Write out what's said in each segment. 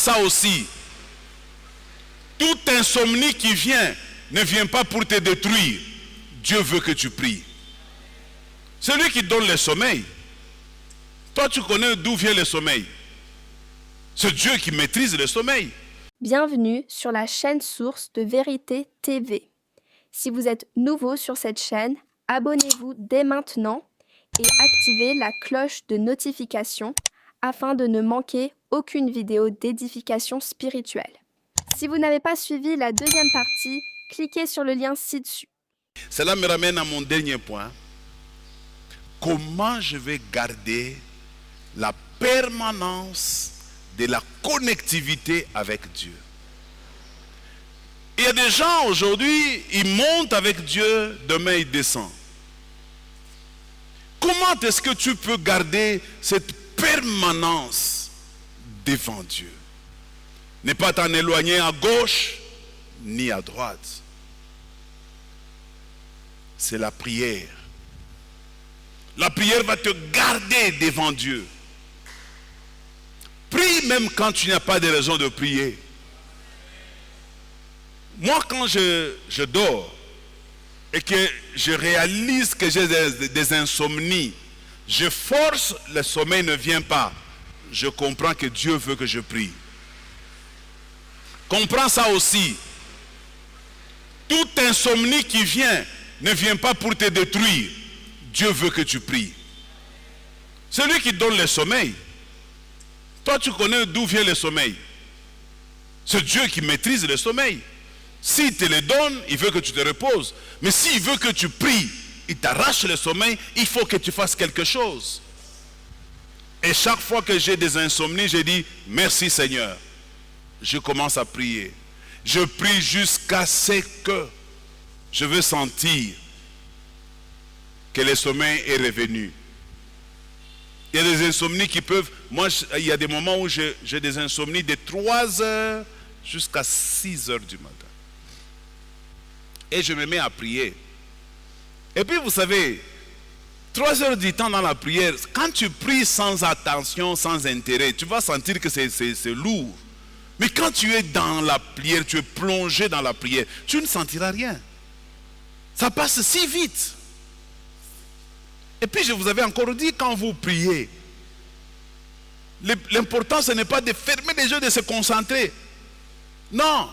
ça aussi. Toute insomnie qui vient ne vient pas pour te détruire. Dieu veut que tu pries. C'est lui qui donne le sommeil. Toi, tu connais d'où vient le sommeil. C'est Dieu qui maîtrise le sommeil. Bienvenue sur la chaîne source de Vérité TV. Si vous êtes nouveau sur cette chaîne, abonnez-vous dès maintenant et activez la cloche de notification afin de ne manquer aucune vidéo d'édification spirituelle. Si vous n'avez pas suivi la deuxième partie, cliquez sur le lien ci-dessus. Cela me ramène à mon dernier point. Comment je vais garder la permanence de la connectivité avec Dieu? Il y a des gens aujourd'hui, ils montent avec Dieu, demain ils descendent. Comment est-ce que tu peux garder cette permanence devant Dieu? Ne pas t'en éloigner à gauche ni à droite. C'est la prière. La prière va te garder devant Dieu. Prie même quand tu n'as pas de raison de prier. Moi, quand je dors et que je réalise que j'ai des insomnies, je force, le sommeil ne vient pas. Je comprends que Dieu veut que je prie. Comprends ça aussi. Toute insomnie qui vient ne vient pas pour te détruire. Dieu veut que tu pries. C'est lui qui donne le sommeil. Toi, tu connais d'où vient le sommeil. C'est Dieu qui maîtrise le sommeil. S'il te le donne, il veut que tu te reposes. Mais s'il veut que tu pries, il t'arrache le sommeil, il faut que tu fasses quelque chose. Et chaque fois que j'ai des insomnies, je dis, merci Seigneur. Je commence à prier. Je prie jusqu'à ce que je veux sentir que le sommeil est revenu. Il y a des insomnies qui peuvent... Moi, il y a des moments où j'ai des insomnies de 3 heures jusqu'à 6 heures du matin. Et je me mets à prier. Et puis vous savez, 3 heures du temps dans la prière, quand tu pries sans attention, sans intérêt, tu vas sentir que c'est lourd. Mais quand tu es dans la prière, tu es plongé dans la prière, tu ne sentiras rien. Ça passe si vite. Et puis je vous avais encore dit, quand vous priez, l'important ce n'est pas de fermer les yeux, de se concentrer. Non.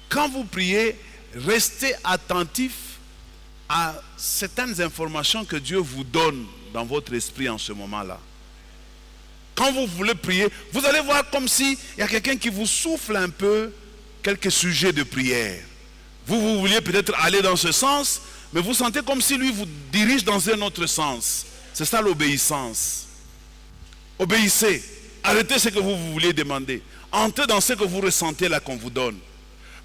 Quand vous priez, restez attentif à certaines informations que Dieu vous donne dans votre esprit en ce moment-là. Quand vous voulez prier, vous allez voir comme s'il y a quelqu'un qui vous souffle un peu quelques sujets de prière. Vous vouliez peut-être aller dans ce sens, mais vous sentez comme si lui vous dirige dans un autre sens. C'est ça l'obéissance. Obéissez. Arrêtez ce que vous vouliez demander. Entrez dans ce que vous ressentez là qu'on vous donne.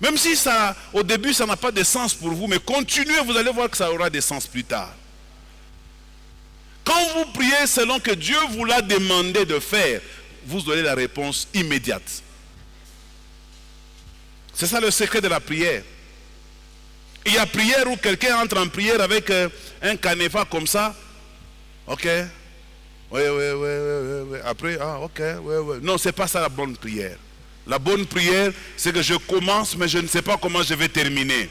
Même si ça, au début, ça n'a pas de sens pour vous, mais continuez, vous allez voir que ça aura des sens plus tard. Quand vous priez selon que Dieu vous l'a demandé de faire, vous aurez la réponse immédiate. C'est ça le secret de la prière. Il y a prière où quelqu'un entre en prière avec un canevas comme ça. Ok. Oui. Après, ok. Oui. Non, ce n'est pas ça la bonne prière. La bonne prière, c'est que je commence, mais je ne sais pas comment je vais terminer.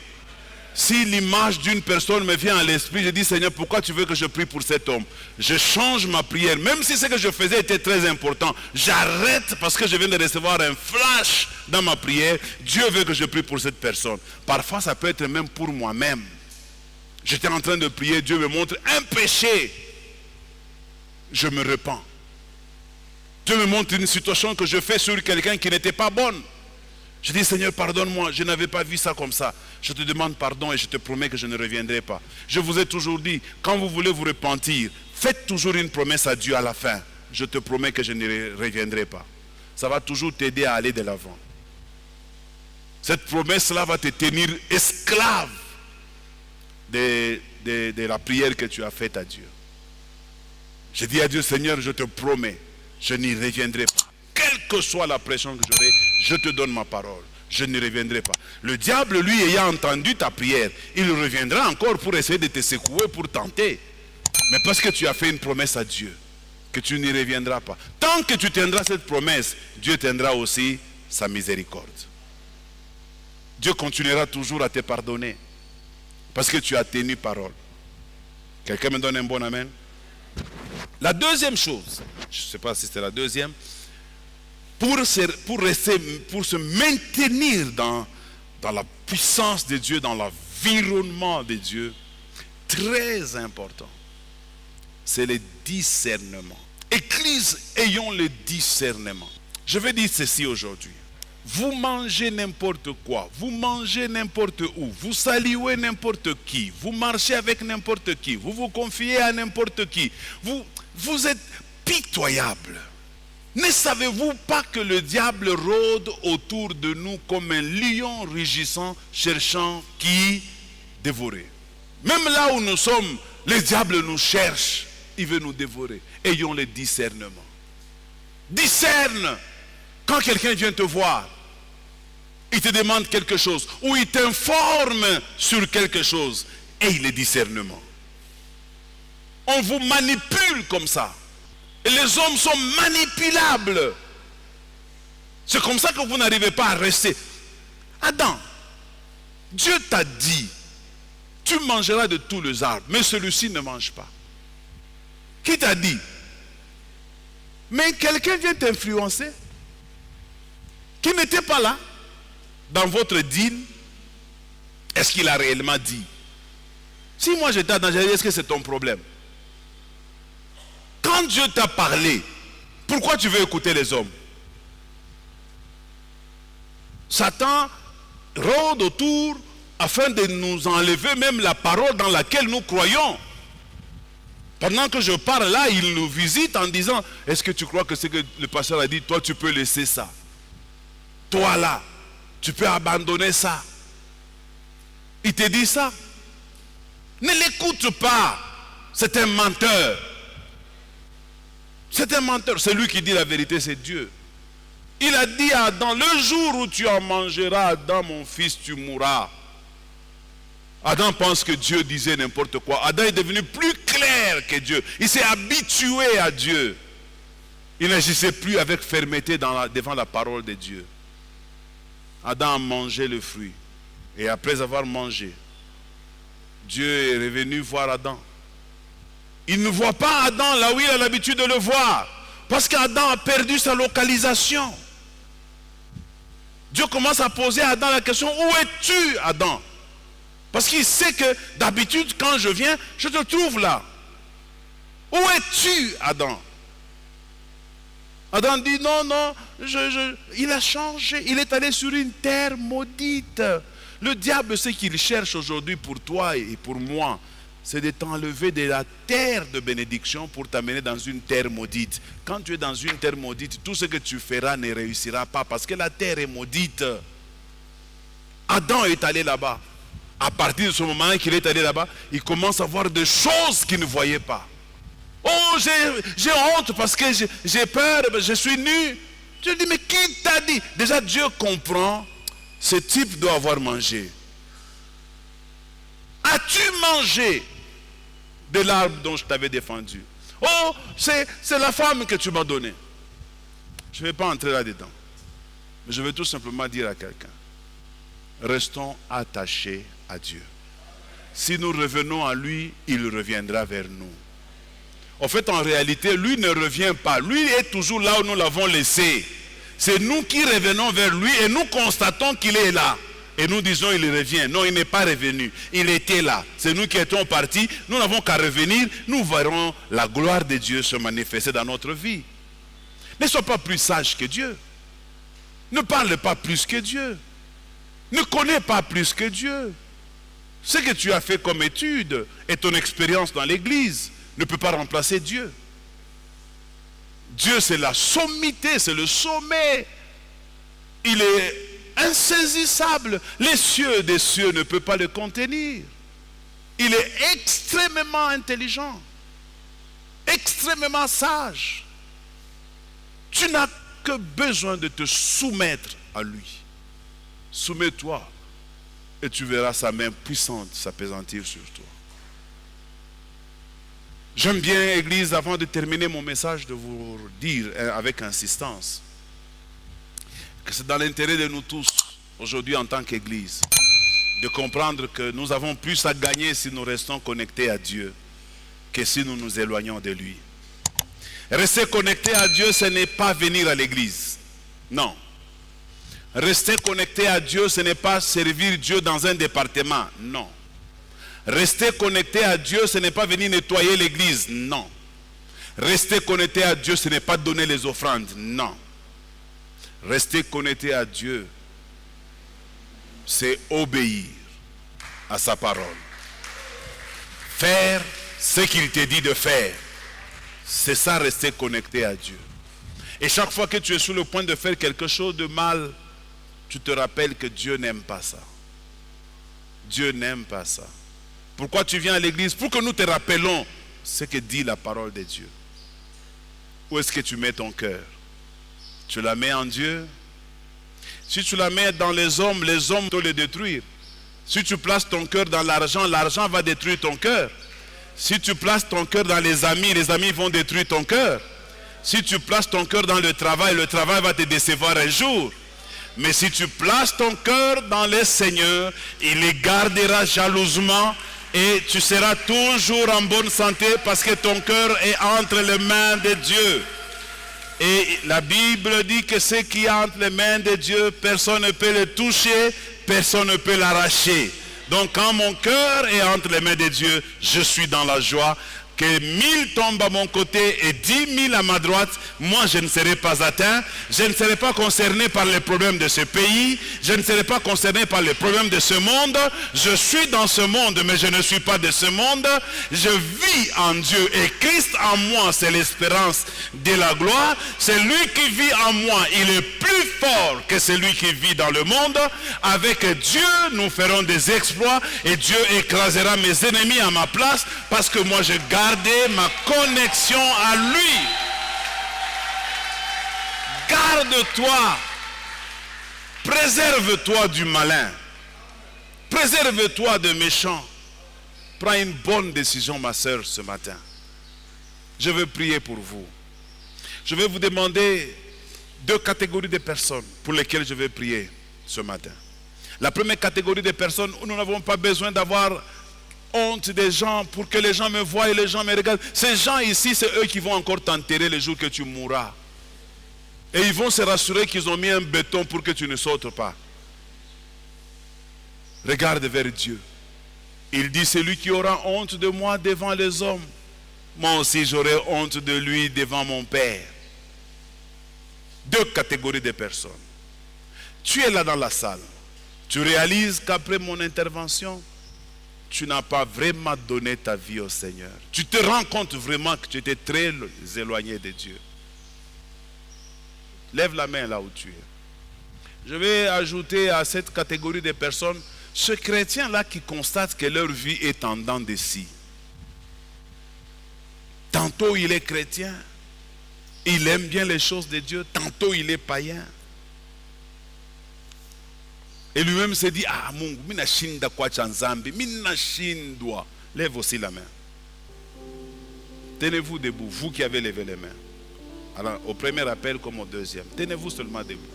Si l'image d'une personne me vient à l'esprit, je dis, Seigneur, pourquoi tu veux que je prie pour cet homme? Je change ma prière. Même si ce que je faisais était très important, j'arrête parce que je viens de recevoir un flash dans ma prière. Dieu veut que je prie pour cette personne. Parfois, ça peut être même pour moi-même. J'étais en train de prier, Dieu me montre un péché. Je me repens. Dieu me montre une situation que je fais sur quelqu'un qui n'était pas bonne. Je dis, Seigneur, pardonne-moi, je n'avais pas vu ça comme ça. Je te demande pardon et je te promets que je ne reviendrai pas. Je vous ai toujours dit, quand vous voulez vous repentir, faites toujours une promesse à Dieu à la fin. Je te promets que je ne reviendrai pas. Ça va toujours t'aider à aller de l'avant. Cette promesse-là va te tenir esclave de la prière que tu as faite à Dieu. Je dis à Dieu, Seigneur, je te promets, je n'y reviendrai pas. Quelle que soit la pression que j'aurai, je te donne ma parole. Je ne reviendrai pas. Le diable, lui, ayant entendu ta prière, il reviendra encore pour essayer de te secouer, pour tenter. Mais parce que tu as fait une promesse à Dieu, que tu n'y reviendras pas. Tant que tu tiendras cette promesse, Dieu tiendra aussi sa miséricorde. Dieu continuera toujours à te pardonner parce que tu as tenu parole. Quelqu'un me donne un bon amen? La deuxième chose, je ne sais pas si c'est la deuxième, pour se maintenir dans la puissance de Dieu, dans l'environnement de Dieu, très important, c'est le discernement. Église, ayons le discernement. Je vais dire ceci aujourd'hui. Vous mangez n'importe quoi, vous mangez n'importe où, vous saluez n'importe qui, vous marchez avec n'importe qui, vous vous confiez à n'importe qui, vous êtes pitoyable. Ne savez-vous pas que le diable rôde autour de nous comme un lion rugissant, cherchant qui dévorer? Même là où nous sommes, le diable nous cherche, il veut nous dévorer. Ayons le discernement. Discerne quand quelqu'un vient te voir. Il te demande quelque chose ou il t'informe sur quelque chose. Aie le discernement. On vous manipule comme ça. Et les hommes sont manipulables. C'est comme ça que vous n'arrivez pas à rester. Adam, Dieu t'a dit, tu mangeras de tous les arbres, mais celui-ci ne mange pas. Qui t'a dit? Mais quelqu'un vient t'influencer, qui n'était pas là, dans votre dîme. Est-ce qu'il a réellement dit? Si moi j'étais dans est-ce que c'est ton problème? Quand Dieu t'a parlé, pourquoi tu veux écouter les hommes? Satan rôde autour afin de nous enlever même la parole dans laquelle nous croyons. Pendant que je parle là, il nous visite en disant, est-ce que tu crois que ce que le pasteur a dit, toi tu peux laisser ça? Toi là, tu peux abandonner ça. Il te dit ça. Ne l'écoute pas. C'est un menteur. C'est un menteur. C'est lui qui dit la vérité, c'est Dieu. Il a dit à Adam, le jour où tu en mangeras, Adam, mon fils, tu mourras. Adam pense que Dieu disait n'importe quoi. Adam est devenu plus clair que Dieu. Il s'est habitué à Dieu. Il n'agissait plus avec fermeté devant la parole de Dieu. Adam a mangé le fruit. Et après avoir mangé, Dieu est revenu voir Adam. Il ne voit pas Adam là où il a l'habitude de le voir. Parce qu'Adam a perdu sa localisation. Dieu commence à poser à Adam la question, où es-tu, Adam? Parce qu'il sait que d'habitude, quand je viens, je te trouve là. Où es-tu, Adam? Adam dit, non, il a changé. Il est allé sur une terre maudite. Le diable, ce qu'il cherche aujourd'hui pour toi et pour moi, c'est de t'enlever de la terre de bénédiction pour t'amener dans une terre maudite. Quand tu es dans une terre maudite, tout ce que tu feras ne réussira pas parce que la terre est maudite. Adam est allé là-bas. À partir de ce moment qu'il est allé là-bas, il commence à voir des choses qu'il ne voyait pas. Oh, j'ai honte parce que j'ai peur, je suis nu. Dieu dit, mais qui t'a dit? Déjà, Dieu comprend, ce type doit avoir mangé. As-tu mangé de l'arbre dont je t'avais défendu? Oh, c'est la femme que tu m'as donnée. Je ne vais pas entrer là-dedans. Mais je vais tout simplement dire à quelqu'un, restons attachés à Dieu. Si nous revenons à lui, il reviendra vers nous. En fait, en réalité, lui ne revient pas. Lui est toujours là où nous l'avons laissé. C'est nous qui revenons vers lui et nous constatons qu'il est là. Et nous disons il revient. Non, il n'est pas revenu. Il était là. C'est nous qui étions partis. Nous n'avons qu'à revenir. Nous verrons la gloire de Dieu se manifester dans notre vie. Ne sois pas plus sage que Dieu. Ne parle pas plus que Dieu. Ne connais pas plus que Dieu. Ce que tu as fait comme étude et ton expérience dans l'église ne peut pas remplacer Dieu. Dieu, c'est la sommité, c'est le sommet. Il est insaisissable. Les cieux des cieux ne peuvent pas le contenir. Il est extrêmement intelligent, extrêmement sage. Tu n'as que besoin de te soumettre à lui. Soumets-toi et tu verras sa main puissante s'appesantir sur toi. J'aime bien, Église, avant de terminer mon message, de vous dire avec insistance que c'est dans l'intérêt de nous tous, aujourd'hui en tant qu'Église, de comprendre que nous avons plus à gagner si nous restons connectés à Dieu que si nous nous éloignons de lui. Rester connecté à Dieu, ce n'est pas venir à l'église. Non. Rester connecté à Dieu, ce n'est pas servir Dieu dans un département. Non. Rester connecté à Dieu, ce n'est pas venir nettoyer l'église. Non. Rester connecté à Dieu, ce n'est pas donner les offrandes. Non. Rester connecté à Dieu, c'est obéir à sa parole. Faire ce qu'il te dit de faire. C'est ça, rester connecté à Dieu. Et chaque fois que tu es sur le point de faire quelque chose de mal, tu te rappelles que Dieu n'aime pas ça. Dieu n'aime pas ça. Pourquoi tu viens à l'église? Pour que nous te rappelons ce que dit la parole de Dieu. Où est-ce que tu mets ton cœur? Tu la mets en Dieu? Si tu la mets dans les hommes vont le détruire. Si tu places ton cœur dans l'argent, l'argent va détruire ton cœur. Si tu places ton cœur dans les amis vont détruire ton cœur. Si tu places ton cœur dans le travail va te décevoir un jour. Mais si tu places ton cœur dans le Seigneur, il les gardera jalousement et tu seras toujours en bonne santé parce que ton cœur est entre les mains de Dieu. Et la Bible dit que ce qui est entre les mains de Dieu, personne ne peut le toucher, personne ne peut l'arracher. Donc quand mon cœur est entre les mains de Dieu, je suis dans la joie. Que 1000 tombent à mon côté et 10 000 à ma droite, moi je ne serai pas atteint. Je ne serai pas concerné par les problèmes de ce pays. Je ne serai pas concerné par les problèmes de ce monde. Je suis dans ce monde, mais je ne suis pas de ce monde. Je vis en Dieu et Christ en moi, c'est l'espérance de la gloire. Celui qui vit en moi, il est plus fort que celui qui vit dans le monde. Avec Dieu, nous ferons des exploits et Dieu écrasera mes ennemis à ma place parce que moi je garde ma connexion à lui. Garde-toi, préserve-toi du malin, préserve-toi des méchants. Prends une bonne décision, ma sœur, ce matin. Je veux prier pour vous. Je vais vous demander 2 catégories de personnes pour lesquelles je vais prier ce matin. La première catégorie de personnes où nous n'avons pas besoin d'avoir honte des gens pour que les gens me voient et les gens me regardent. Ces gens ici, c'est eux qui vont encore t'enterrer le jour que tu mourras. Et ils vont se rassurer qu'ils ont mis un béton pour que tu ne sautes pas. Regarde vers Dieu. Il dit, celui qui aura honte de moi devant les hommes, moi aussi j'aurai honte de lui devant mon Père. 2 catégories de personnes. Tu es là dans la salle. Tu réalises qu'après mon intervention, tu n'as pas vraiment donné ta vie au Seigneur. Tu te rends compte vraiment que tu étais très éloigné de Dieu. Lève la main là où tu es. Je vais ajouter à cette catégorie de personnes ce chrétien-là qui constate que leur vie est en dents de scie. Tantôt il est chrétien, il aime bien les choses de Dieu, tantôt il est païen. Et lui-même se dit, ah Mungu, mina shinda kwa chanzambi, mina shindwa. Lève aussi la main. Tenez-vous debout, vous qui avez levé les mains. Alors, au premier appel comme au deuxième, tenez-vous seulement debout.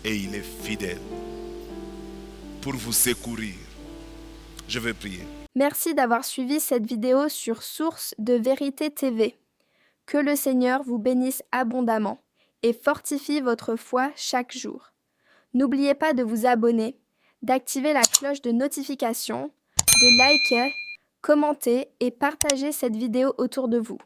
Et il est fidèle pour vous secourir. Je vais prier. Merci d'avoir suivi cette vidéo sur Source de Vérité TV. Que le Seigneur vous bénisse abondamment et fortifie votre foi chaque jour. N'oubliez pas de vous abonner, d'activer la cloche de notification, de liker, commenter et partager cette vidéo autour de vous.